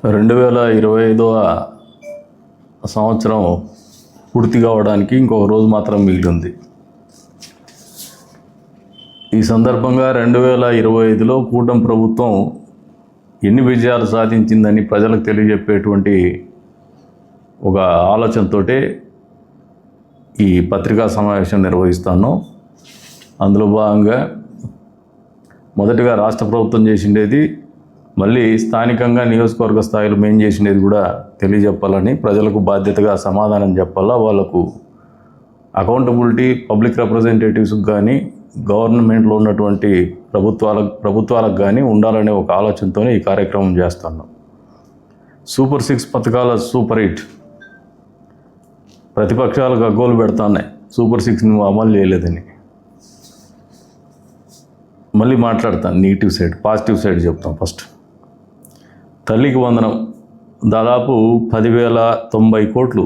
2025వ సంవత్సరం పూర్తి కావడానికి ఇంకొక రోజు మాత్రం మిగిలి ఉంది. ఈ సందర్భంగా 2025లో కూటమి ప్రభుత్వం ఎన్ని విజయాలు సాధించిందని ప్రజలకు తెలియజెప్పేటువంటి ఒక ఆలోచనతోటే ఈ పత్రికా సమావేశం నిర్వహిస్తాను. అందులో భాగంగా మొదటిగా రాష్ట్ర ప్రభుత్వం చేసిండేది, మళ్ళీ స్థానికంగా నియోజకవర్గ స్థాయిలో మేము చేసినది కూడా తెలియజెప్పాలని, ప్రజలకు బాధ్యతగా సమాధానం చెప్పాలా, వాళ్ళకు అకౌంటబిలిటీ పబ్లిక్ రిప్రజెంటేటివ్స్కి కానీ గవర్నమెంట్లో ఉన్నటువంటి ప్రభుత్వాలకు కానీ ఉండాలనే ఒక ఆలోచనతోనే ఈ కార్యక్రమం చేస్తున్నాం. సూపర్ 6 పథకాల సూపర్ హిట్. ప్రతిపక్షాలు గగ్గోలు పెడుతున్నాయి సూపర్ 6 నువ్వు అమలు చేయలేదని. మళ్ళీ మాట్లాడతాను నెగిటివ్ సైడ్, పాజిటివ్ సైడ్ చెప్తాం. ఫస్ట్ తల్లికి వందనం దాదాపు 10,090 కోట్లు,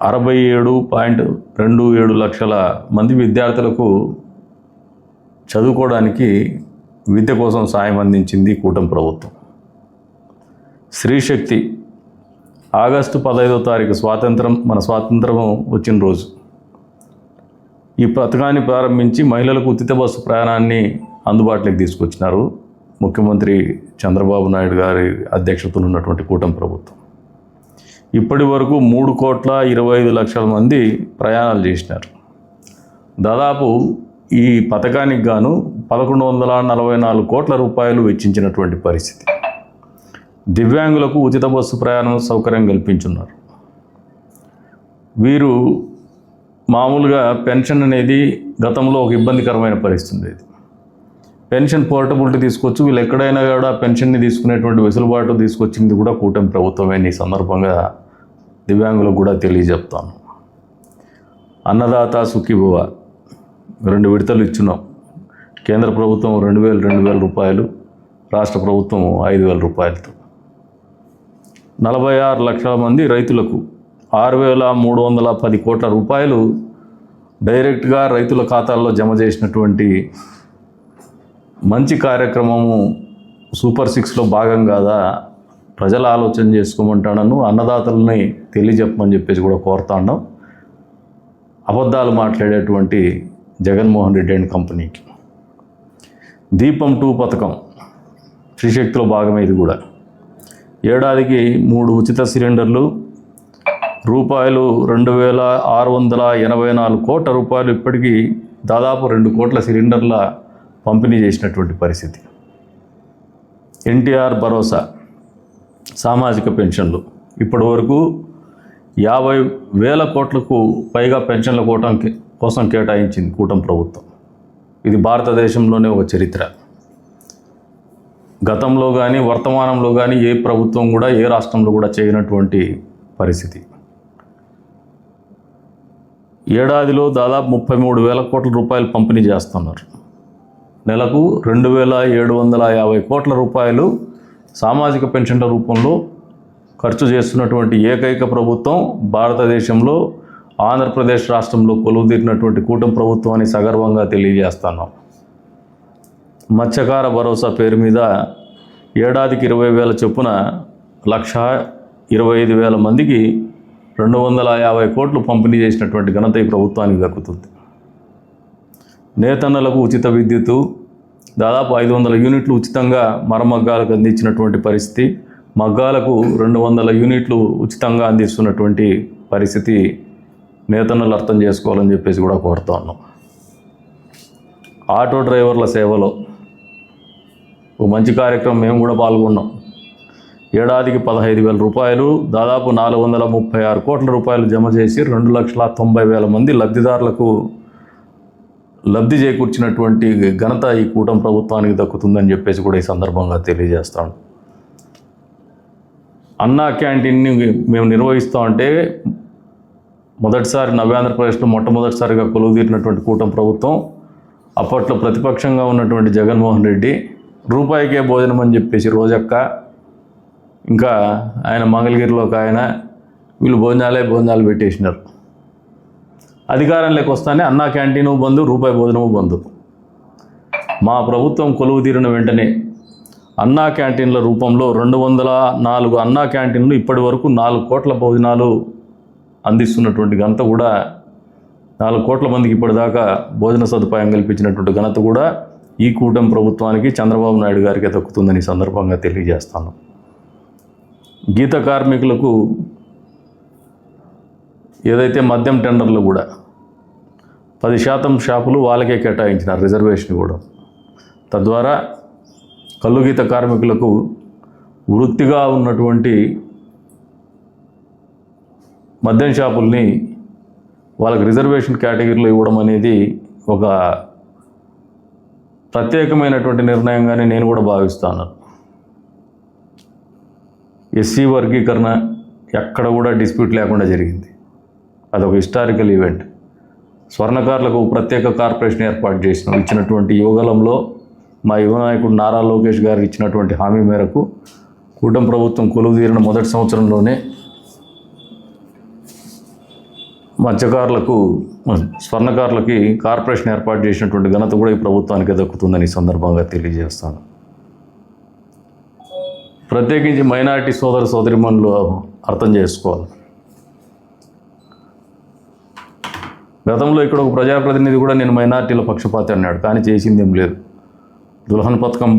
67.27 లక్షల మంది విద్యార్థులకు చదువుకోవడానికి విద్య కోసం సాయం అందించింది కూటమి ప్రభుత్వం. స్త్రీశక్తి ఆగస్టు 15వ తారీఖు మన స్వాతంత్రం వచ్చిన రోజు ఈ పథకాన్ని ప్రారంభించి మహిళలకు ఉచిత బస్సు ప్రయాణాన్ని అందుబాటులోకి తీసుకొచ్చినారు ముఖ్యమంత్రి చంద్రబాబు నాయుడు గారి అధ్యక్షతలో ఉన్నటువంటి కూటమి ప్రభుత్వం. ఇప్పటి వరకు 3,25,00,000 మంది ప్రయాణాలు చేసినారు. దాదాపు ఈ పథకానికి గాను 1,144 కోట్ల రూపాయలు వెచ్చించినటువంటి పరిస్థితి. దివ్యాంగులకు ఉచిత బస్సు ప్రయాణం సౌకర్యం కల్పించున్నారు. వీరు మామూలుగా పెన్షన్ అనేది గతంలో ఒక ఇబ్బందికరమైన పరిస్థితి ఉండేది. పెన్షన్ పోర్టబిలిటీ తీసుకొచ్చి వీళ్ళు ఎక్కడైనా కూడా పెన్షన్ని తీసుకునేటువంటి వెసులుబాటు తీసుకొచ్చింది కూడా కూటమి ప్రభుత్వమే. ఈ సందర్భంగా దివ్యాంగులకు కూడా తెలియజెప్తాను. అన్నదాత సుఖీభవ 2 విడతలు ఇచ్చున్నాం. కేంద్ర ప్రభుత్వం 2,000 రూపాయలు, రాష్ట్ర ప్రభుత్వం 5,000 రూపాయలతో 46 లక్షల మంది రైతులకు 6,310 కోట్ల రూపాయలు డైరెక్ట్గా రైతుల ఖాతాల్లో జమ చేసినటువంటి మంచి కార్యక్రమము సూపర్ 6లో భాగం కాదా? ప్రజలు ఆలోచన చేసుకోమంటాను. అన్నదాతలని తెలియజెప్పమని చెప్పేసి కూడా కోరుతాను. అబద్ధాలు మాట్లాడేటువంటి జగన్మోహన్ రెడ్డి అండ్ కంపెనీకి. దీపం 2 పథకం శ్రీశక్తిలో భాగమే. ఇది కూడా ఏడాదికి 3 ఉచిత సిలిండర్లు, రూపాయలు 2,684 కోట్ల రూపాయలు, ఇప్పటికీ దాదాపు 2 కోట్ల సిలిండర్ల పంపిణీ చేసినటువంటి పరిస్థితి. ఎన్టీఆర్ భరోసా సామాజిక పెన్షన్లు ఇప్పటి వరకు 50,000 కోట్లకు పైగా పెన్షన్ల కోసం కేటాయించింది కూటమి ప్రభుత్వం. ఇది భారతదేశంలోనే ఒక చరిత్ర. గతంలో కానీ వర్తమానంలో కానీ ఏ ప్రభుత్వం కూడా ఏ రాష్ట్రంలో కూడా చేయనటువంటి పరిస్థితి. ఏడాదిలో దాదాపు 33,000 కోట్ల రూపాయలు పంపిణీ చేస్తున్నారు. నెలకు 2,750 కోట్ల రూపాయలు సామాజిక పెన్షన్ల రూపంలో ఖర్చు చేస్తున్నటువంటి ఏకైక ప్రభుత్వం భారతదేశంలో ఆంధ్రప్రదేశ్ రాష్ట్రంలో కొలువుదీరినటువంటి కూటమి ప్రభుత్వాన్ని సగర్వంగా తెలియజేస్తున్నాం. మత్స్యకార భరోసా పేరు మీద ఏడాదికి 20,000 చొప్పున 1,25,000 మందికి 250 కోట్లు పంపిణీ చేసినటువంటి ఘనత ఈ ప్రభుత్వానికి దక్కుతుంది. నేతన్నలకు ఉచిత విద్యుత్తు, దాదాపు 500 యూనిట్లు ఉచితంగా మరమగ్గాలకు అందించినటువంటి పరిస్థితి. మగ్గాలకు 200 యూనిట్లు ఉచితంగా అందిస్తున్నటువంటి పరిస్థితి నేతన్నలు అర్థం చేసుకోవాలని చెప్పేసి కూడా కోరుతా ఉన్నాం. ఆటో డ్రైవర్ల సేవలో ఒక మంచి కార్యక్రమం మేము కూడా పాల్గొన్నాం. ఏడాదికి 15,000 రూపాయలు, దాదాపు 436 కోట్ల రూపాయలు జమ చేసి 2,90,000 మంది లబ్ధిదారులకు లబ్ధి చేకూర్చినటువంటి ఘనత ఈ కూటమి ప్రభుత్వానికి దక్కుతుందని చెప్పేసి కూడా ఈ సందర్భంగా తెలియజేస్తాను. అన్నా క్యాంటీన్ని మేము నిర్వహిస్తామంటే మొదటిసారి నవ్యాంధ్రప్రదేశ్లో మొట్టమొదటిసారిగా కొలువుదీరినటువంటి కూటమి ప్రభుత్వం. అప్పట్లో ప్రతిపక్షంగా ఉన్నటువంటి జగన్మోహన్ రెడ్డి రూపాయికే భోజనం అని చెప్పేసి రోజక్క, ఇంకా ఆయన మంగళగిరిలో ఒక ఆయన, వీళ్ళు భోజనాలు పెట్టేసినారు. అధికారంలోకి వస్తానే అన్నా క్యాంటీను బంద్, రూపాయి భోజనము బంద్. మా ప్రభుత్వం కొలువు తీరిన వెంటనే అన్నా క్యాంటీన్ల రూపంలో 204 అన్నా క్యాంటీన్లు ఇప్పటి వరకు 4 కోట్ల భోజనాలు అందిస్తున్నటువంటి ఘనత కూడా 4 కోట్ల మందికి ఇప్పటిదాకా భోజన సదుపాయం కల్పించినటువంటి ఘనత కూడా ఈ కూటమి ప్రభుత్వానికి చంద్రబాబు నాయుడు గారికి దక్కుతుందని ఈ సందర్భంగా తెలియజేస్తాను. గీత కార్మికులకు ఏదైతే మద్యం టెండర్లు కూడా 10% షాపులు వాళ్ళకే కేటాయించినారు రిజర్వేషన్ ఇవ్వడం. తద్వారా కల్లు గీత కార్మికులకు వృత్తిగా ఉన్నటువంటి మద్యం షాపుల్ని వాళ్ళకి రిజర్వేషన్ కేటగిరీలో ఇవ్వడం అనేది ఒక ప్రత్యేకమైనటువంటి నిర్ణయంగానే నేను కూడా భావిస్తాను. ఎస్సీ వర్గీకరణ ఎక్కడ కూడా డిస్ప్యూట్ లేకుండా జరిగింది. అదొక హిస్టారికల్ ఈవెంట్. స్వర్ణకారులకు ప్రత్యేక కార్పొరేషన్ ఏర్పాటు చేసినాం. ఇచ్చినటువంటి యువగలంలో మా యువ నాయకుడు నారా లోకేష్ గారు ఇచ్చినటువంటి హామీ మేరకు కూటమి ప్రభుత్వం కొలువు తీరిన మొదటి సంవత్సరంలోనే మత్స్యకారులకు స్వర్ణకారులకి కార్పొరేషన్ ఏర్పాటు చేసినటువంటి ఘనత కూడా ఈ ప్రభుత్వానికి దక్కుతుందని ఈ సందర్భంగా తెలియజేస్తాను. ప్రత్యేకించి మైనారిటీ సోదర సోదరిమణులు అర్థం చేసుకోవాలి. గతంలో ఇక్కడ ఒక ప్రజాప్రతినిధి కూడా నేను మైనారిటీల పక్షపాతి అన్నాడు, కానీ చేసింది ఏం లేదు. దుల్హన్ పథకం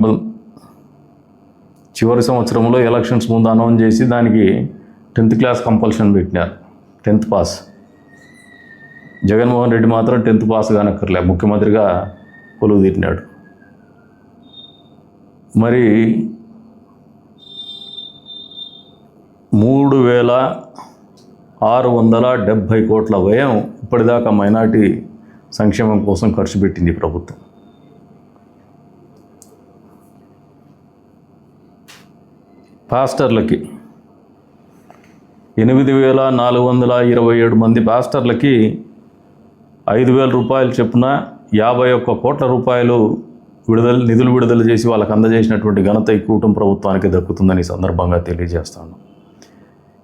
చివరి సంవత్సరంలో ఎలక్షన్స్ ముందు అనౌన్స్ చేసి దానికి 10th క్లాస్ కంపల్షన్ పెట్టినారు, 10th పాస్. జగన్మోహన్ రెడ్డి మాత్రం 10th పాస్ కానక్కర్లే, ముఖ్యమంత్రిగా కొలువు తీరినాడు. మరి 3,670 కోట్ల వ్యయం ఇప్పటిదాకా మైనార్టీ సంక్షేమం కోసం ఖర్చు పెట్టింది ప్రభుత్వం. పాస్టర్లకి 8,427 మంది పాస్టర్లకి 5,000 రూపాయలు చొప్పున 51 కోట్ల రూపాయలు నిధులు విడుదల చేసి వాళ్ళకి అందజేసినటువంటి ఘనత ఈ కూటమి ప్రభుత్వానికి దక్కుతుందని ఈ సందర్భంగా తెలియజేస్తాను.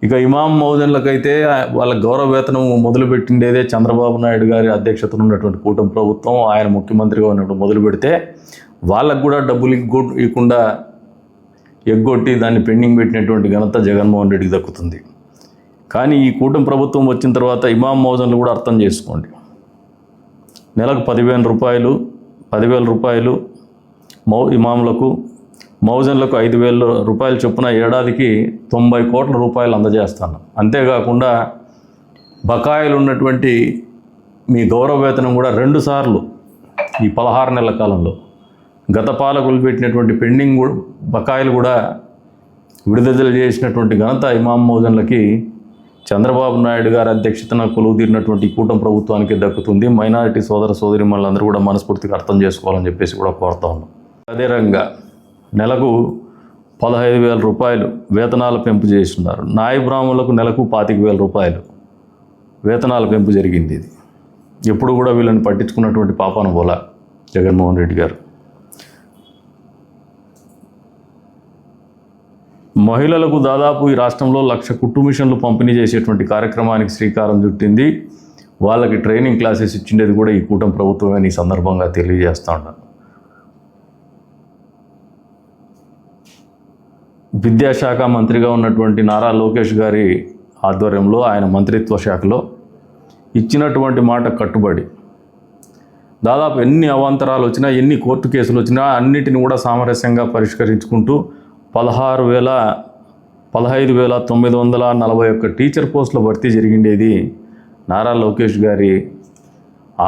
ఇక ఇమాం మౌజన్లకైతే వాళ్ళ గౌరవ వేతనం మొదలుపెట్టిండేదే చంద్రబాబు నాయుడు గారి అధ్యక్షతన ఉన్నటువంటి కూటమి ప్రభుత్వం. ఆయన ముఖ్యమంత్రిగా ఉన్నప్పుడు మొదలు పెడితే వాళ్ళకు కూడా డబ్బులు ఇవ్వకుండా ఎగ్గొట్టి దాన్ని పెండింగ్ పెట్టినటువంటి ఘనత జగన్మోహన్ రెడ్డికి దక్కుతుంది. కానీ ఈ కూటమి ప్రభుత్వం వచ్చిన తర్వాత ఇమాం మౌజన్లు కూడా అర్థం చేసుకోండి. నెలకు 10,000 రూపాయలు ఇమాములకు, మౌజన్లకు 5,000 రూపాయలు చొప్పున ఏడాదికి 90 కోట్ల రూపాయలు అందజేస్తాను. అంతేకాకుండా బకాయిలు ఉన్నటువంటి మీ గౌరవ వేతనం కూడా 2 సార్లు ఈ 16 నెలల కాలంలో గత పాలకులు పెట్టినటువంటి పెండింగ్ బకాయిలు కూడా విడుదల చేసినటువంటి ఘనత ఇమాం మౌజన్లకి చంద్రబాబు నాయుడు గారి అధ్యక్షతన కొలువు తీరినటువంటి కూటమి ప్రభుత్వానికి దక్కుతుంది. మైనారిటీ సోదర సోదరిమణులందరూ కూడా మనస్ఫూర్తిగా అర్థం చేసుకోవాలని చెప్పేసి కూడా కోరుతా ఉన్నాం. అదే రకంగా నెలకు 15,000 రూపాయలు వేతనాల పెంపు చేస్తున్నారు. నాయ బ్రాహ్మణులకు నెలకు 25,000 రూపాయలు వేతనాల పెంపు జరిగింది. ఇది ఎప్పుడు కూడా వీళ్ళని పట్టించుకున్నటువంటి పాపాన పోలా జగన్మోహన్ రెడ్డి గారు. మహిళలకు దాదాపు ఈ రాష్ట్రంలో 1,00,000 కుట్టు మిషన్లు పంపిణీ చేసేటువంటి కార్యక్రమానికి శ్రీకారం చుట్టింది. వాళ్ళకి ట్రైనింగ్ క్లాసెస్ ఇచ్చిండేది కూడా ఈ కూటమి ప్రభుత్వమే ఈ సందర్భంగా తెలియజేస్తూ ఉన్నాను. విద్యాశాఖ మంత్రిగా ఉన్నటువంటి నారా లోకేష్ గారి ఆధ్వర్యంలో ఆయన మంత్రిత్వ శాఖలో ఇచ్చినటువంటి మాట కట్టుబడి దాదాపు ఎన్ని అవాంతరాలు వచ్చినా, ఎన్ని కోర్టు కేసులు వచ్చినా అన్నిటిని కూడా సామరస్యంగా పరిష్కరించుకుంటూ 15,941 టీచర్ పోస్టుల భర్తీ జరిగిండేది నారా లోకేష్ గారి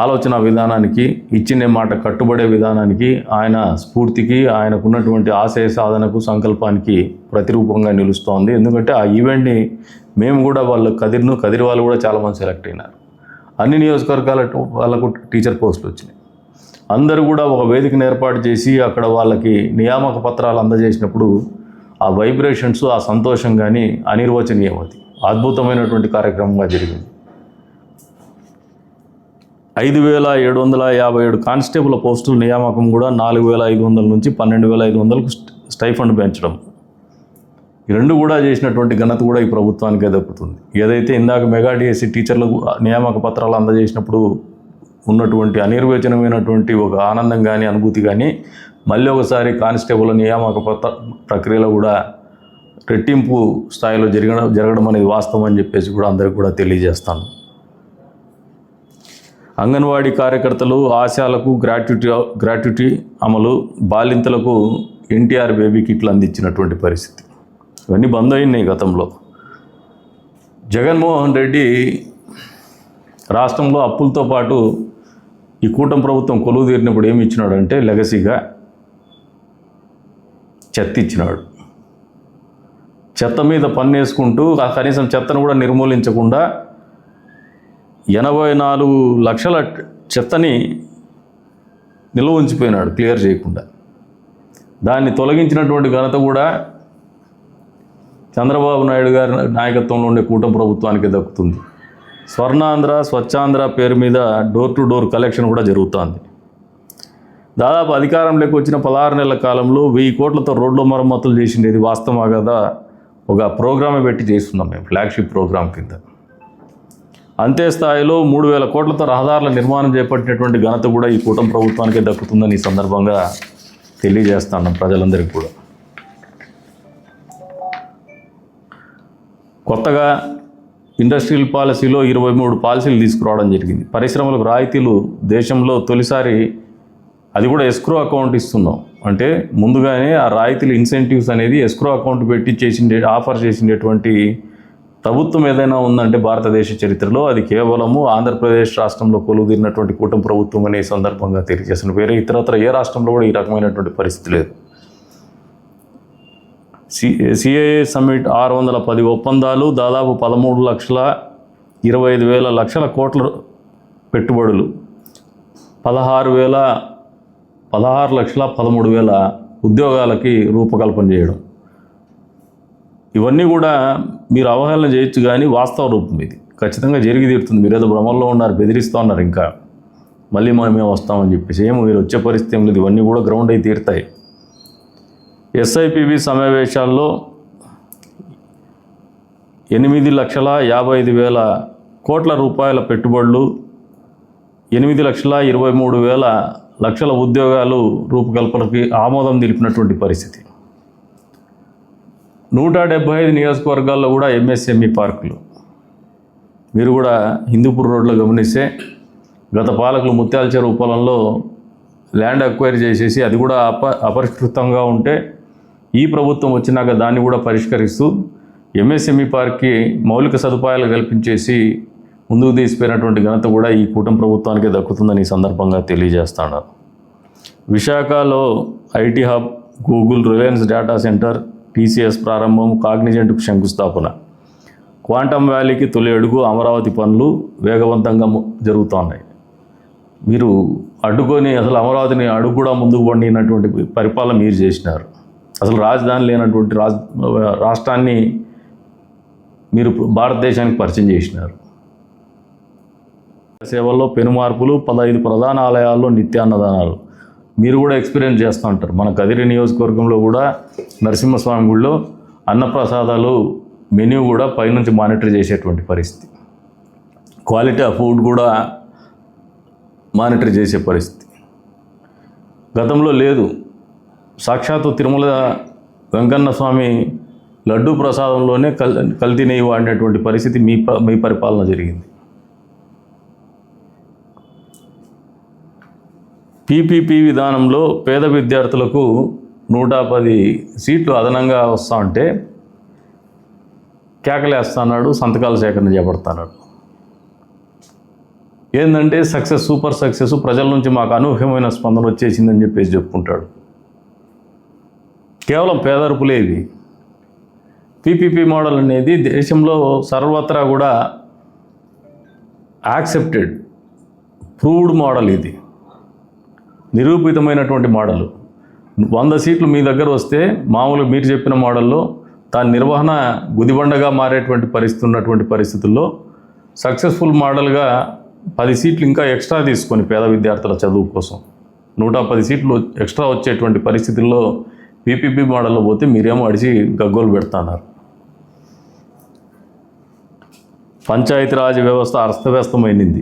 ఆలోచన విధానానికి, ఇచ్చిన మాట కట్టుబడే విధానానికి, ఆయన స్ఫూర్తికి, ఆయనకున్నటువంటి ఆశయ సాధనకు, సంకల్పానికి ప్రతిరూపంగా నిలుస్తోంది. ఎందుకంటే ఆ ఈవెంట్ని మేము కూడా కదిరి వాళ్ళు కూడా చాలామంది సెలెక్ట్ అయినారు. అన్ని నియోజకవర్గాల వాళ్ళకు టీచర్ పోస్టులు వచ్చినాయి. అందరూ కూడా ఒక వేదికను ఏర్పాటు చేసి అక్కడ వాళ్ళకి నియామక పత్రాలు అందజేసినప్పుడు ఆ వైబ్రేషన్స్, ఆ సంతోషం కానీ అనిర్వచనీయం. అది అద్భుతమైనటువంటి కార్యక్రమంగా జరిగింది. 5,757 కానిస్టేబుల్ పోస్టుల నియామకం కూడా 4,500 నుంచి 12,500కు స్టైఫండ్ పెంచడం, ఈ రెండు కూడా చేసినటువంటి ఘనత కూడా ఈ ప్రభుత్వానికే దక్కుతుంది. ఏదైతే ఇందాక మెగా డిఎస్సి టీచర్లకు నియామక పత్రాలు అందజేసినప్పుడు ఉన్నటువంటి అనిర్వచనమైనటువంటి ఒక ఆనందం కానీ అనుభూతి కానీ మళ్ళీ ఒకసారి కానిస్టేబుల్ నియామక ప్రక్రియలో కూడా రెట్టింపు స్థాయిలో జరగడం అనేది వాస్తవం అని చెప్పేసి కూడా అందరికీ కూడా తెలియజేస్తాను. అంగన్వాడీ కార్యకర్తలు ఆశాలకు గ్రాట్యుటీ అమలు, బాలింతలకు ఎన్టీఆర్ బేబీ కిట్లు అందించినటువంటి పరిస్థితి ఇవన్నీ బంద్ అయినాయి గతంలో. జగన్మోహన్ రెడ్డి రాష్ట్రంలో అప్పులతో పాటు ఈ కూటమి ప్రభుత్వం కొలువు తీరినప్పుడు ఏమి ఇచ్చినాడంటే లెగసీగా చెత్త ఇచ్చినాడు. చెత్త మీద పన్ను వేసుకుంటూ కనీసం చెత్తను కూడా నిర్మూలించకుండా 84 లక్షల చెత్తని నిల్వ ఉంచిపోయినాడు క్లియర్ చేయకుండా. దాన్ని తొలగించినటువంటి ఘనత కూడా చంద్రబాబు నాయుడు గారి నాయకత్వంలో ఉండే కూటమి ప్రభుత్వానికి దక్కుతుంది. స్వర్ణాంధ్ర, స్వచ్ఛాంధ్ర పేరు మీద డోర్ టు డోర్ కలెక్షన్ కూడా జరుగుతోంది. దాదాపు అధికారంలోకి వచ్చిన 16 నెలల కాలంలో 1000 కోట్లతో రోడ్ల మరమ్మతులు చేసిండేది వాస్తవం కదా. ఒక ప్రోగ్రామే పెట్టి చేస్తున్నాం మేము, ఫ్లాగ్షిప్ ప్రోగ్రాం కింద. అంతే స్థాయిలో 3000 కోట్లతో రహదారుల నిర్మాణం చేపట్టినటువంటి ఘనత కూడా ఈ కూటమి ప్రభుత్వానికే దక్కుతుందని ఈ సందర్భంగా తెలియజేస్తున్నాం ప్రజలందరికీ కూడా. కొత్తగా ఇండస్ట్రియల్ పాలసీలో 23 పాలసీలు తీసుకురావడం జరిగింది. పరిశ్రమలకు రాయితీలు దేశంలో తొలిసారి, అది కూడా ఎస్క్రో అకౌంట్ ఇస్తున్నాం. అంటే ముందుగానే ఆ రాయితీలు ఇన్సెంటివ్స్ అనేది ఎస్క్రో అకౌంట్ పెట్టి ఆఫర్ చేసినటువంటి ప్రభుత్వం ఏదైనా ఉందంటే భారతదేశ చరిత్రలో అది కేవలము ఆంధ్రప్రదేశ్ రాష్ట్రంలో కొలువుదీరినటువంటి కూటమి ప్రభుత్వం అనే సందర్భంగా తెలియజేసిన. వేరే ఇతరత్ర ఏ రాష్ట్రంలో కూడా ఈ రకమైనటువంటి పరిస్థితి లేదు. సిఏఏ సమ్మిట్ 610 ఒప్పందాలు, దాదాపు 13,25,00,000 కోట్ల పెట్టుబడులు, 16,13,000 ఉద్యోగాలకి రూపకల్పన చేయడం, ఇవన్నీ కూడా మీరు అవహేళన చేయొచ్చు కానీ వాస్తవ రూపం ఇది ఖచ్చితంగా జరిగి తీరుతుంది. మీరు ఏదో భ్రమంలో ఉన్నారు, బెదిరిస్తూ ఉన్నారు, ఇంకా మళ్ళీ మేము వస్తామని చెప్పేసి ఏమో మీరు వచ్చే పరిస్థితి ఏం లేదు. ఇవన్నీ కూడా గ్రౌండ్ అయి తీరుతాయి. ఎస్ఐపిబి సమావేశాల్లో 8,55,000 కోట్ల రూపాయల పెట్టుబడులు, 8,23,000 ఉద్యోగాలు రూపకల్పనకి ఆమోదం తెలిపినటువంటి పరిస్థితి. 175 నియోజకవర్గాల్లో కూడా ఎంఎస్ఎంఈ పార్కులు. మీరు కూడా హిందూపూర్ రోడ్లో గమనిస్తే గత పాలకులు ముత్యాల చెరువు పొలంలో ల్యాండ్ అక్వైర్ చేసేసి అది కూడా అపరిష్కృతంగా ఉంటే ఈ ప్రభుత్వం వచ్చినాక దాన్ని కూడా పరిష్కరిస్తూ ఎంఎస్ఎంఈ పార్క్కి మౌలిక సదుపాయాలు కల్పించేసి ముందుకు తీసిపోయినటువంటి ఘనత కూడా ఈ కూటమి ప్రభుత్వానికి దక్కుతుందని ఈ సందర్భంగా తెలియజేస్తాను. విశాఖలో IT hub, Google, Reliance data centre, TCS ప్రారంభం, కాగ్నిజెంట్కు శంకుస్థాపన, క్వాంటమ్ వ్యాలీకి తొలి అడుగు, అమరావతి పనులు వేగవంతంగా జరుగుతున్నాయి. మీరు అడ్డుకొని అసలు అమరావతిని అడుగు కూడా ముందుకు పండినటువంటి పరిపాలన మీరు చేసినారు. అసలు రాజధాని లేనటువంటి రాష్ట్రాన్ని మీరు భారతదేశానికి పరిచయం చేసినారు. సేవల్లో పెను మార్పులు, 15 ప్రధాన ఆలయాల్లో నిత్యాన్నదానాలు మీరు కూడా ఎక్స్పీరియన్స్ చేస్తూ ఉంటారు. మన కదిరి నియోజకవర్గంలో కూడా నరసింహస్వామి గుడిలో అన్నప్రసాదాలు మెన్యూ కూడా పైనుంచి మానిటర్ చేసేటువంటి పరిస్థితి, క్వాలిటీ ఆఫ్ ఫుడ్ కూడా మానిటర్ చేసే పరిస్థితి గతంలో లేదు. సాక్షాత్తు తిరుమల వెంకన్న స్వామి లడ్డూ ప్రసాదంలోనే కల్తీ నెయ్యి వాడినటువంటి పరిస్థితి మీ పరిపాలన జరిగింది. పీపీపీ విధానంలో పేద విద్యార్థులకు 110 సీట్లు అదనంగా వస్తూ ఉంటే కేకలేస్తున్నాడు, సంతకాల సేకరణ చేపడుతున్నాడు. ఏంటంటే సక్సెస్, సూపర్ సక్సెస్, ప్రజల నుంచి మాకు అనూహ్యమైన స్పందన వచ్చేసిందని చెప్పేసి చెప్పుకుంటాడు. కేవలం పేదరుపులే ఇవి. పీపీపీ మోడల్ అనేది దేశంలో సర్వత్రా కూడా యాక్సెప్టెడ్, ప్రూవ్డ్ మోడల్. ఇది నిరూపితమైనటువంటి మోడల్. 100 సీట్లు మీ దగ్గర వస్తే మామూలుగా మీరు చెప్పిన మోడల్లో దాని నిర్వహణ గుదిబండగా మారేటువంటి పరిస్థితి ఉన్నటువంటి పరిస్థితుల్లో సక్సెస్ఫుల్ మోడల్గా 10 సీట్లు ఇంకా ఎక్స్ట్రా తీసుకొని పేద విద్యార్థుల చదువు కోసం 110 సీట్లు ఎక్స్ట్రా వచ్చేటువంటి పరిస్థితుల్లో పీపీపీ మోడల్లో పోతే మీరేమో అడిచి గగ్గోలు పెడుతున్నారు. పంచాయతీరాజ్ వ్యవస్థ అస్తవ్యస్తమైంది.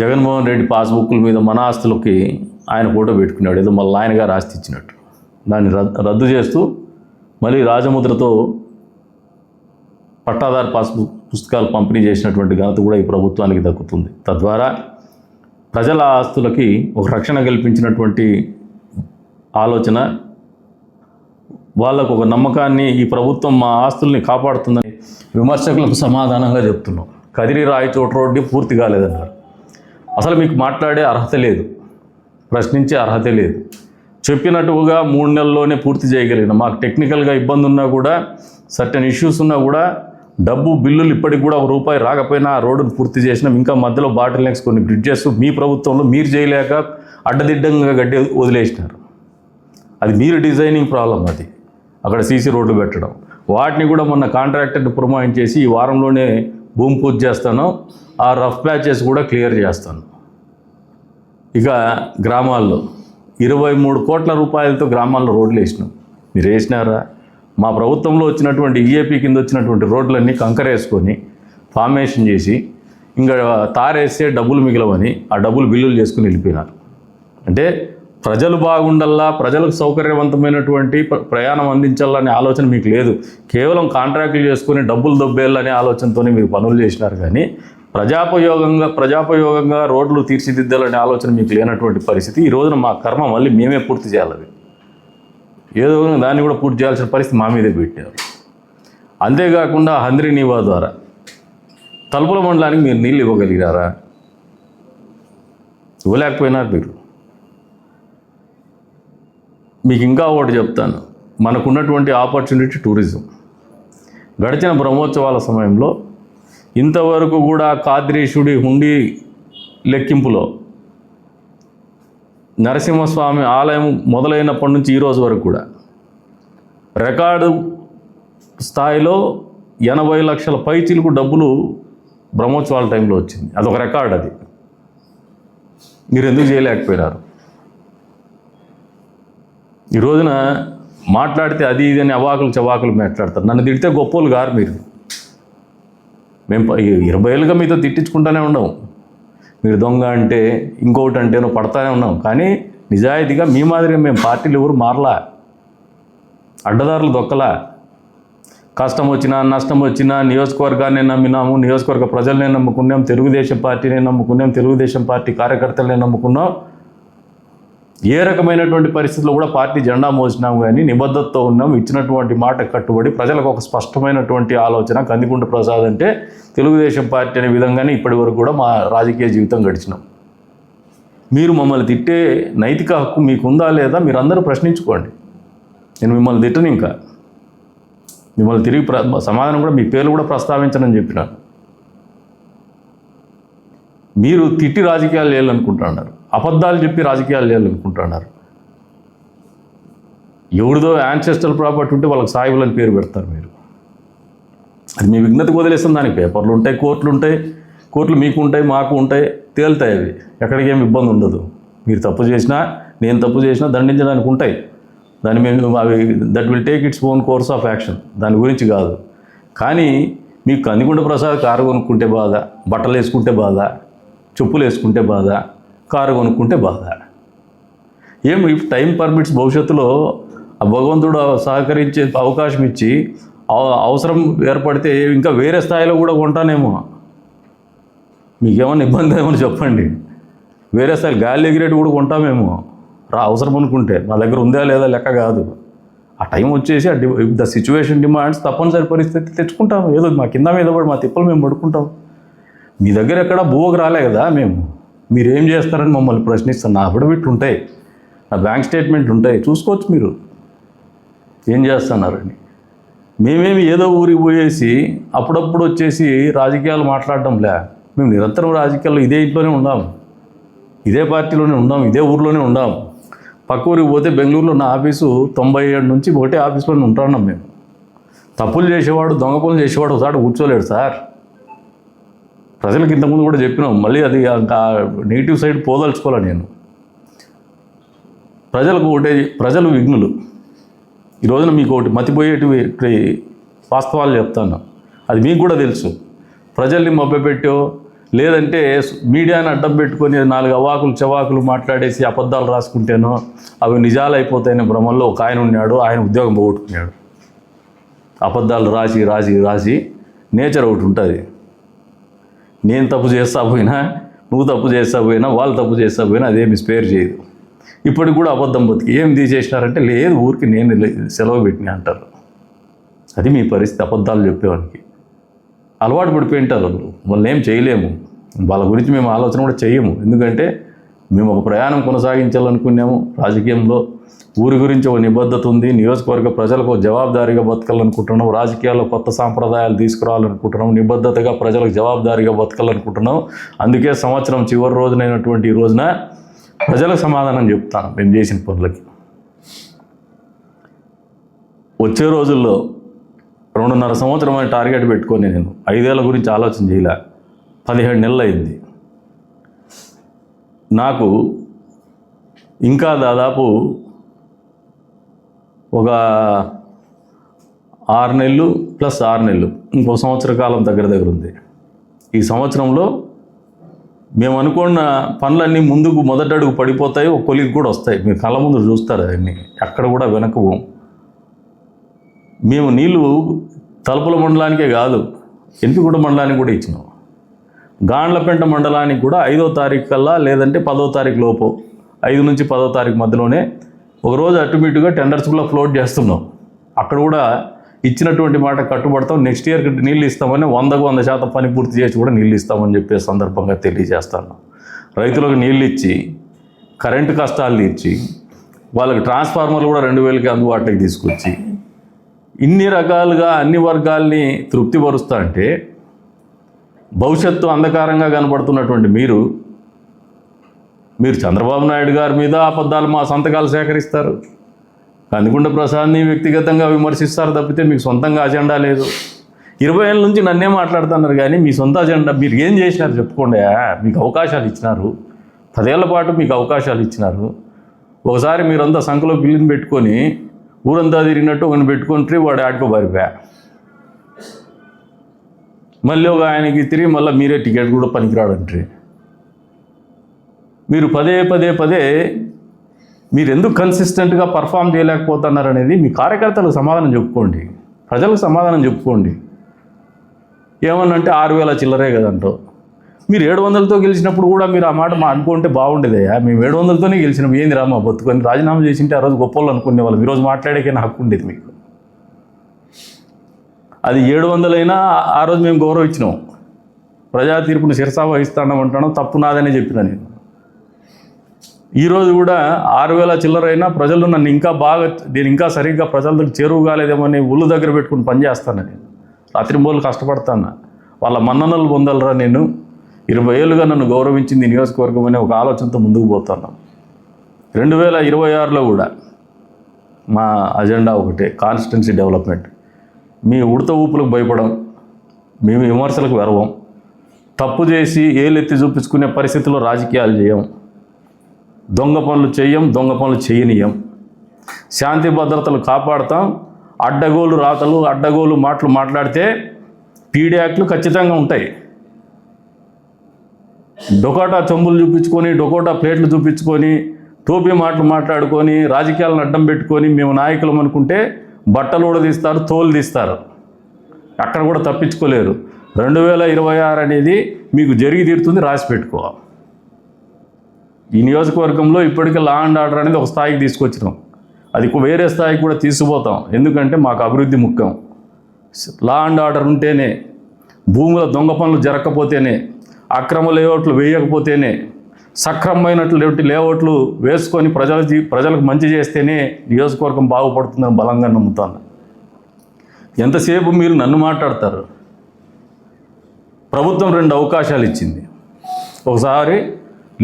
జగన్మోహన్ రెడ్డి పాస్బుక్ల మీద మన ఆస్తులకి ఆయన ఫోటో పెట్టుకున్నాడు, ఏదో మళ్ళీ ఆయన గారు ఆస్తి ఇచ్చినట్టు. దాన్ని రద్దు చేస్తూ మళ్ళీ రాజముద్రతో పట్టాదారు పాస్బుక్ పుస్తకాలు పంపిణీ చేసినటువంటి ఘనత కూడా ఈ ప్రభుత్వానికి దక్కుతుంది. తద్వారా ప్రజల ఆస్తులకి ఒక రక్షణ కల్పించినటువంటి ఆలోచన, వాళ్ళకు ఒక నమ్మకాన్ని, ఈ ప్రభుత్వం మా ఆస్తుల్ని కాపాడుతుందని విమర్శకులకు సమాధానంగా చెప్తున్నాం. కదిరి రాయచోట రోడ్డు పూర్తి కాలేదన్నారు. అసలు మీకు మాట్లాడే అర్హత లేదు, ప్రశ్నించే అర్హత లేదు. చెప్పినట్టుగా 3 నెలల్లోనే పూర్తి చేయగలిగిన, మాకు టెక్నికల్గా ఇబ్బంది ఉన్నా కూడా, సర్టెన్ ఇష్యూస్ ఉన్నా కూడా, డబ్బు బిల్లులు ఇప్పటికి కూడా ₹1 రాకపోయినా ఆ రోడ్డును పూర్తి చేసినాం. ఇంకా మధ్యలో బాటిల్ నెక్స్ కొన్ని బ్రిడ్జెస్ మీ ప్రభుత్వంలో మీరు చేయలేక అడ్డదిడ్డంగా గడ్డి వదిలేసినారు. అది మీరు డిజైనింగ్ ప్రాబ్లం. అది అక్కడ సీసీ రోడ్లు పెట్టడం, వాటిని కూడా మొన్న కాంట్రాక్టర్ని పురమాయించేసి చేసి ఈ వారంలోనే భూమి పూజ చేస్తాను, ఆ రఫ్ ప్యాచెస్ కూడా క్లియర్ చేస్తాను. ఇక గ్రామాల్లో 23 కోట్ల రూపాయలతో గ్రామాల్లో రోడ్లు వేసినాం. మీరు వేసినారా? మా ప్రభుత్వంలో వచ్చినటువంటి ఈఏపీ కింద వచ్చినటువంటి రోడ్లన్నీ కంకరేసుకొని ఫార్మేషన్ చేసి ఇంకా తారేస్తే డబ్బులు మిగలవని ఆ డబ్బులు బిల్లులు చేసుకుని వెళ్ళిపోయినారు. అంటే ప్రజలు బాగుండల్లా, ప్రజలకు సౌకర్యవంతమైనటువంటి ప్రయాణం అందించాలనే ఆలోచన మీకు లేదు. కేవలం కాంట్రాక్టులు చేసుకుని డబ్బులు దొబ్బేయాలనే ఆలోచనతోనే మీరు పనులు చేసినారు. కానీ ప్రజాపయోగంగా రోడ్లు తీర్చిదిద్దాలనే ఆలోచన మీకు లేనటువంటి పరిస్థితి. ఈ రోజున మా కర్మ మళ్ళీ మేమే పూర్తి చేయాలి. ఏదో దాన్ని కూడా పూర్తి చేయాల్సిన పరిస్థితి మా మీదే పెట్టారు. అంతేకాకుండా హంద్రీ నీవా ద్వారా తలుపుల మండలానికి మీరు నీళ్ళు ఇవ్వగలిగారా? ఇవ్వలేకపోయినారు మీరు. మీకు ఇంకా ఒకటి చెప్తాను, మనకున్నటువంటి ఆపర్చునిటీ టూరిజం. గడిచిన బ్రహ్మోత్సవాల సమయంలో ఇంతవరకు కూడా కాద్రీశుడి హుండీ లెక్కింపులో నరసింహస్వామి ఆలయం మొదలైనప్పటి నుంచి ఈరోజు వరకు కూడా రికార్డు స్థాయిలో 80 లక్షల పైచిలకు డబ్బులు బ్రహ్మోత్సవాల టైంలో వచ్చింది. అదొక రికార్డు. అది మీరు ఎందుకు చేయలేకపోయినారు? ఈ రోజున మాట్లాడితే అది ఇది అని అవాకులు చవాకులు మాట్లాడతారు. నన్ను తిడితే గొప్పోళ్ళు గారు మీరు. మేము 20 ఏళ్ళుగా మీతో తిట్టించుకుంటూనే ఉన్నాం. మీరు దొంగ అంటే ఇంకొకటి అంటే నువ్వు పడతానే ఉన్నాం. కానీ నిజాయితీగా మీ మాదిరిగా మేము పార్టీలు ఎవరు మారలా, అడ్డదారులు దొక్కలా. కష్టం వచ్చినా నష్టం వచ్చినా నియోజకవర్గాన్ని నమ్మినాము, నియోజకవర్గ ప్రజల్ని నమ్ముకున్నాం, తెలుగుదేశం పార్టీని నమ్ముకున్నాం, తెలుగుదేశం పార్టీ కార్యకర్తలని నమ్ముకున్నాం. ఏ రకమైనటువంటి పరిస్థితుల్లో కూడా పార్టీ జెండా మోసినాము, కానీ నిబద్ధతతో ఉన్నాం. ఇచ్చినటువంటి మాట కట్టుబడి ప్రజలకు ఒక స్పష్టమైనటువంటి ఆలోచన. కందికుంట ప్రసాద్ అంటే తెలుగుదేశం పార్టీ అనే విధంగానే ఇప్పటి వరకు కూడా మా రాజకీయ జీవితం గడిచినాం. మీరు మమ్మల్ని తిట్టే నైతిక హక్కు మీకు ఉందా లేదా మీరు అందరూ ప్రశ్నించుకోండి. నేను మిమ్మల్ని తిట్టను, ఇంకా మిమ్మల్ని తిరిగి సమాధానం కూడా మీ పేర్లు కూడా ప్రస్తావించనని చెప్పినాను. మీరు తిట్టి రాజకీయాలు చేయాలనుకుంటున్నారు, అబద్ధాలు చెప్పి రాజకీయాలు చేయాలనుకుంటున్నారు. ఎవరిదో యాన్సెస్ట్రల్ ప్రాపర్టీ ఉంటే వాళ్ళకి సాయిబులని పేరు పెడతారు మీరు. అది మీ విఘ్నతకు వదిలేస్తుంది. దానికి పేపర్లు ఉంటాయి, కోర్టులు ఉంటాయి. కోర్టులు మీకు ఉంటాయి, మాకు ఉంటాయి, తేలుతాయి. అవి ఎక్కడికి ఏమి ఇబ్బంది ఉండదు. మీరు తప్పు చేసినా, నేను తప్పు చేసినా దండించడానికి ఉంటాయి. దాన్ని మేము అవి that will take its own course of action. దాని గురించి కాదు. కానీ మీకు కందికుంట ప్రసాద్ కారు కొనుక్కుంటే బాధ, బట్టలు వేసుకుంటే బాధ, చెప్పులు వేసుకుంటే బాధ, కారు కొనుక్కుంటే బాధ. ఇఫ్ టైం పర్మిట్స్, భవిష్యత్తులో ఆ భగవంతుడు సహకరించే అవకాశం ఇచ్చి అవసరం ఏర్పడితే ఇంకా వేరే స్థాయిలో కూడా కొంటానేమో. మీకేమన్నా ఇబ్బంది ఏమని చెప్పండి. వేరే స్థాయి గాలి ఎగిరేటి కూడా కొంటామేమో అవసరం అనుకుంటే. మా దగ్గర ఉందా లేదా లెక్క కాదు. ఆ టైం వచ్చేసి ద సిచ్యువేషన్ డిమాండ్స్ తప్పనిసరి పరిస్థితి తెచ్చుకుంటాము. ఏదో మా కింద మీద పడి మా తిప్పలు మేము పడుకుంటాం. మీ దగ్గర ఎక్కడ భూవకు రాలే కదా మేము. మీరేం చేస్తారని మమ్మల్ని ప్రశ్నిస్తాను. నా అఫిడవిట్ ఉంటాయి, నా బ్యాంక్ స్టేట్మెంట్ ఉంటాయి, చూసుకోవచ్చు మీరు ఏం చేస్తున్నారని. మేమేమి ఏదో ఊరికి పోయేసి అప్పుడప్పుడు వచ్చేసి రాజకీయాలు మాట్లాడడంలే. మేము నిరంతరం రాజకీయాల్లో ఇదే ఇంట్లోనే ఉన్నాము, ఇదే పార్టీలోనే ఉన్నాము, ఇదే ఊరిలోనే ఉన్నాము. పక్క ఊరికి పోతే బెంగళూరులో నా ఆఫీసు 97 నుంచి ఒకటే ఆఫీస్లోనే ఉంటున్నాం మేము. తప్పులు చేసేవాడు, దొంగ పనులు చేసేవాడు ఒకసారి కూర్చోలేడు సార్. ప్రజలకు ఇంతకుముందు కూడా చెప్పినాం, మళ్ళీ అది నెగిటివ్ సైడ్ పోదలుచుకోవాలి నేను. ప్రజలకు ఒకటే, ప్రజలు విఘ్నులు. ఈ రోజున మీకు ఒకటి మతిపోయేటి వాస్తవాలు చెప్తాను, అది మీకు కూడా తెలుసు. ప్రజల్ని మభ్యపెట్టో లేదంటే మీడియాని అడ్డం పెట్టుకొని 4 అవాకులు చవాకులు మాట్లాడేసి అబద్ధాలు రాసుకుంటేనో అవి నిజాలు అయిపోతాయనే భ్రమంలో ఒక ఆయన ఉన్నాడు, ఆయన ఉద్యోగం పోగొట్టుకున్నాడు. అబద్ధాలు రాసి రాసి రాసి నేచర్ ఒకటి ఉంటుంది. నేను తప్పు చేస్తా పోయినా, నువ్వు తప్పు చేస్తా పోయినా, వాళ్ళు తప్పు చేస్తా పోయినా అదేమి స్పేర్ చేయదు. ఇప్పటికి కూడా అబద్ధం బతికి ఏం తీసేసినారంటే లేదు ఊరికి నేను సెలవు పెట్టినా అంటారు. అది మీ పరిస్థితి. అబద్ధాలు చెప్పేవానికి అలవాటు పడిపోయింటారు వాళ్ళు. వాళ్ళని ఏం చేయలేము, వాళ్ళ గురించి మేము ఆలోచన కూడా చేయము. ఎందుకంటే మేము ఒక ప్రయాణం కొనసాగించాలనుకున్నాము రాజకీయంలో. ఊరి గురించి ఒక నిబద్ధత ఉంది, నియోజకవర్గ ప్రజలకు జవాబుదారీగా బతకాలనుకుంటున్నాం, రాజకీయాల్లో కొత్త సాంప్రదాయాలు తీసుకురావాలనుకుంటున్నాం, నిబద్ధతగా ప్రజలకు జవాబుదారీగా బతకాలనుకుంటున్నాం. అందుకే సంవత్సరం చివరి రోజునైనటువంటి ఈ రోజున ప్రజలకు సమాధానం చెప్తాను మేము చేసిన పనులకి. వచ్చే రోజుల్లో 2.5 సంవత్సరం అని టార్గెట్ పెట్టుకొని నేను 5 ఏళ్ల గురించి ఆలోచన చేయలే. 17 నెలలు అయింది. నాకు ఇంకా దాదాపు ఒక 6 నెలలు ప్లస్ 6 నెలలు ఇంకో సంవత్సర కాలం దగ్గర ఉంది. ఈ సంవత్సరంలో మేము అనుకున్న పనులన్నీ ముందుకు మొదటడుగు పడిపోతాయి, ఒక కొలికి కూడా వస్తాయి. మీరు కళ్ళ ముందు చూస్తారు అవన్నీ, ఎక్కడ కూడా వెనక్కు. మేము నీళ్లు తలుపుల మండలానికే కాదు, ఎంపిగూడ మండలానికి కూడా ఇచ్చినాం. గాండ్లపెంట మండలానికి కూడా 5వ తారీఖు కల్లా, లేదంటే 10వ తారీఖు లోపు, 5 నుంచి 10వ తారీఖు మధ్యలోనే ఒకరోజు అటుమిటుగా టెండర్స్ కూడా ఫ్లోట్ చేస్తున్నాం. అక్కడ కూడా ఇచ్చినటువంటి మాట కట్టుబడతాం. నెక్స్ట్ ఇయర్కి నీళ్ళు ఇస్తామని 100కు 100% పని పూర్తి చేసి కూడా నీళ్ళు ఇస్తామని చెప్పే సందర్భంగా తెలియజేస్తాను. రైతులకు నీళ్ళు ఇచ్చి, కరెంటు కష్టాలు తీర్చి, వాళ్ళకి ట్రాన్స్ఫార్మర్లు కూడా 2000కి అందుబాటులోకి తీసుకొచ్చి, ఇన్ని రకాలుగా అన్ని వర్గాల్ని తృప్తిపరుస్తా అంటే భవిష్యత్తు అంధకారంగా కనబడుతున్నటువంటి మీరు చంద్రబాబు నాయుడు గారి మీద అబద్ధాలు మా సంతకాలు సేకరిస్తారు, కందికొండ ప్రసాద్ని వ్యక్తిగతంగా విమర్శిస్తారు తప్పితే మీకు సొంతంగా అజెండా లేదు. 20 ఏళ్ళ నుంచి నన్నే మాట్లాడుతున్నారు కానీ మీ సొంత అజెండా మీరు ఏం చేసినారు చెప్పుకోండి. మీకు అవకాశాలు ఇచ్చినారు, 10 ఏళ్ల పాటు మీకు అవకాశాలు ఇచ్చినారు. ఒకసారి మీరంతా సంఖలో బిల్లుని పెట్టుకొని ఊరంతా తిరిగినట్టు ఒకరిని పెట్టుకొని వాడు ఆడుకో పారిపోయా. మళ్ళీ ఒక ఆయనకి తిరిగి మళ్ళీ మీరే టికెట్ కూడా పనికిరాడంటే మీరు పదే మీరు ఎందుకు కన్సిస్టెంట్గా పర్ఫామ్ చేయలేకపోతున్నారు అనేది మీ కార్యకర్తలకు సమాధానం చెప్పుకోండి, ప్రజలకు సమాధానం చెప్పుకోండి. ఏమన్నంటే 6,000 చిల్లరే కదంటో. మీరు 700తో గెలిచినప్పుడు కూడా మీరు ఆ మాట అనుకుంటే బాగుండేదయ్యా. మేము 700తోనే గెలిచినాం, ఏంది రామా బతుకొని రాజీనామా చేసింటే ఆ రోజు గొప్పలు అనుకునే వాళ్ళం. ఈరోజు మాట్లాడేకైనా హక్కు ఉండేది మీకు. అది 700 అయినా ఆ రోజు మేము గౌరవం ఇచ్చినాం. ప్రజా తీర్పును శిరసా వహిస్తామంటాను, తప్పు నాదనే చెప్పిన నేను. ఈరోజు కూడా 6,000 చిల్లరైనా ప్రజలు నన్ను నేను ఇంకా సరిగ్గా ప్రజలకు చేరువు కాలేదేమని ఒళ్ళు దగ్గర పెట్టుకుని పనిచేస్తాను. నేను రాత్రింబోళ్ళు కష్టపడతాను, వాళ్ళ మన్ననలు పొందలరా. నేను 20 ఏళ్ళుగా నన్ను గౌరవించింది నియోజకవర్గం అనే ఒక ఆలోచనతో ముందుకు పోతాను. 2026లో కూడా మా అజెండా ఒకటే, కాన్స్టిట్యున్సీ డెవలప్మెంట్. మీ ఉడత ఊపులకు భయపడం, మేము విమర్శలకు వెరవం, తప్పు చేసి ఏలెత్తి చూపించుకునే పరిస్థితుల్లో రాజకీయాలు చేయం, దొంగ పనులు చెయ్యం, దొంగ పనులు చేయనీయం, శాంతి భద్రతలు కాపాడుతాం. అడ్డగోలు రాతలు, అడ్డగోలు మాటలు మాట్లాడితే పీడీ యాక్ట్లు ఖచ్చితంగా ఉంటాయి. డొకోటా చెంబులు చూపించుకొని, డొకోటా ప్లేట్లు చూపించుకొని, టోపీ మాటలు మాట్లాడుకొని, రాజకీయాలను అడ్డం పెట్టుకొని మేము నాయకులం అనుకుంటే బట్టలు కూడా తీస్తారు, తోలు తీస్తారు. అక్కడ కూడా తప్పించుకోలేరు. 2026 అనేది మీకు జరిగి తీరుతుంది, రాసి పెట్టుకోవాలి. ఈ నియోజకవర్గంలో ఇప్పటికే లా అండ్ ఆర్డర్ అనేది ఒక స్థాయికి తీసుకొచ్చినాం, అది వేరే స్థాయికి కూడా తీసుకుపోతాం. ఎందుకంటే మాకు అభివృద్ధి ముఖ్యం. లా అండ్ ఆర్డర్ ఉంటేనే, భూముల దొంగ పనులు జరగకపోతేనే, అక్రమ లేఅవుట్లు వేయకపోతేనే, సక్రమమైనటువంటి లేఅవుట్లు వేసుకొని ప్రజలకు మంచి చేస్తేనే నియోజకవర్గం బాగుపడుతుందని బలంగా నమ్ముతాను. ఎంతసేపు మీరు నన్ను మాట్లాడతారు? ప్రభుత్వం 2 అవకాశాలు ఇచ్చింది. ఒకసారి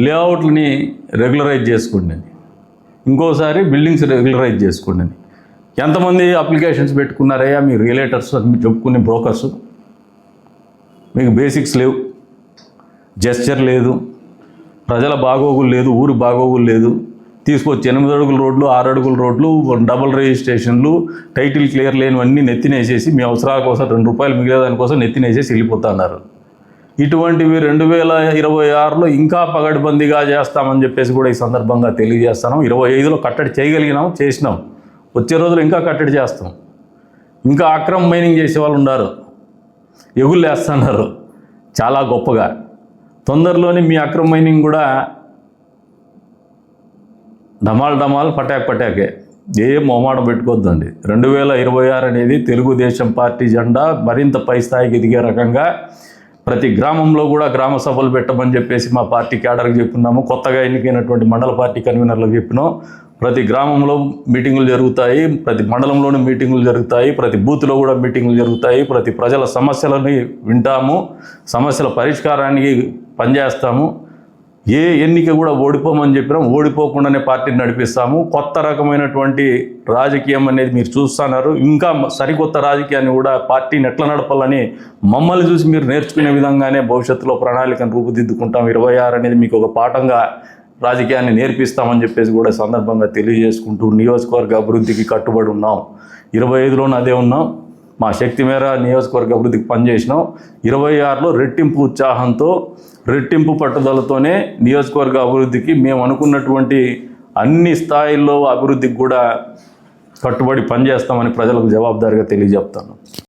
లేఅవుట్లని రెగ్యులరైజ్ చేసుకోండి అని, ఇంకోసారి బిల్డింగ్స్ రెగ్యులరైజ్ చేసుకోండి అని. ఎంతమంది అప్లికేషన్స్ పెట్టుకున్నారయ్యా మీ రియలేటర్స్, చెప్పుకునే బ్రోకర్స్? మీకు బేసిక్స్ లేవు, జెస్చర్ లేదు, ప్రజల బాగోగులు లేదు, ఊరు బాగోగులు లేదు. తీసుకొచ్చి 8 అడుగుల రోడ్లు, 6 అడుగుల రోడ్లు, డబుల్ రిజిస్ట్రేషన్లు, టైటిల్ క్లియర్ లేనివన్నీ నెత్తినేసేసి మీ అవసరాల కోసం 2 రూపాయలు మిగిలేదానికోసం నెత్తినేసేసి వెళ్ళిపోతున్నారు. ఇటువంటివి 2026లో ఇంకా పగడ్బందీగా చేస్తామని చెప్పేసి కూడా ఈ సందర్భంగా తెలియజేస్తాను. 25లో కట్టడి చేయగలిగినాం, చేసినాం. వచ్చే రోజులు ఇంకా కట్టడి చేస్తాం. ఇంకా అక్రమ మైనింగ్ చేసే వాళ్ళు ఉన్నారు, ఎగుళ్ళు వేస్తున్నారు చాలా గొప్పగా. తొందరలోనే మీ అక్రమ మైనింగ్ కూడా డమాల్ పటాకే. ఏం మొహమాటం పెట్టుకోవద్దండి. 2026 అనేది తెలుగుదేశం పార్టీ జెండా మరింత పై స్థాయికి ఎదిగే రకంగా ప్రతి గ్రామంలో కూడా గ్రామ సభలు పెట్టమని చెప్పేసి మా పార్టీ క్యాడర్కి చెప్పున్నాము. కొత్తగా ఎన్నికైనటువంటి మండల పార్టీ కన్వీనర్లకు చెప్పినాం. ప్రతి గ్రామంలో మీటింగులు జరుగుతాయి, ప్రతి మండలంలోనూ మీటింగులు జరుగుతాయి, ప్రతి బూత్లో కూడా మీటింగులు జరుగుతాయి. ప్రతి ప్రజల సమస్యలని వింటాము, సమస్యల పరిష్కారానికి పనిచేస్తాము. ఏ ఎన్నిక కూడా ఓడిపోమని చెప్పినాం, ఓడిపోకుండానే పార్టీని నడిపిస్తాము. కొత్త రకమైనటువంటి రాజకీయం అనేది మీరు చూస్తున్నారు. ఇంకా సరికొత్త రాజకీయాన్ని కూడా పార్టీని ఎట్లా నడపాలని మమ్మల్ని చూసి మీరు నేర్చుకునే విధంగానే భవిష్యత్తులో ప్రణాళికను రూపుదిద్దుకుంటాం. 26 అనేది మీకు ఒక పాఠంగా రాజకీయాన్ని నేర్పిస్తామని చెప్పేసి కూడా సందర్భంగా తెలియజేసుకుంటూ నియోజకవర్గ అభివృద్ధికి కట్టుబడి ఉన్నాం. 25లోనూ అదే ఉన్నాం. మా శక్తి మేర నియోజకవర్గ అభివృద్ధికి పనిచేసినాం. 26లో రెట్టింపు ఉత్సాహంతో, రెట్టింపు పట్టుదలతోనే నియోజకవర్గ అభివృద్ధికి మేము అనుకున్నటువంటి అన్ని స్థాయిల్లో అభివృద్ధికి కూడా కట్టుబడి పనిచేస్తామని ప్రజలకు జవాబుదారీగా తెలియజెప్తాను.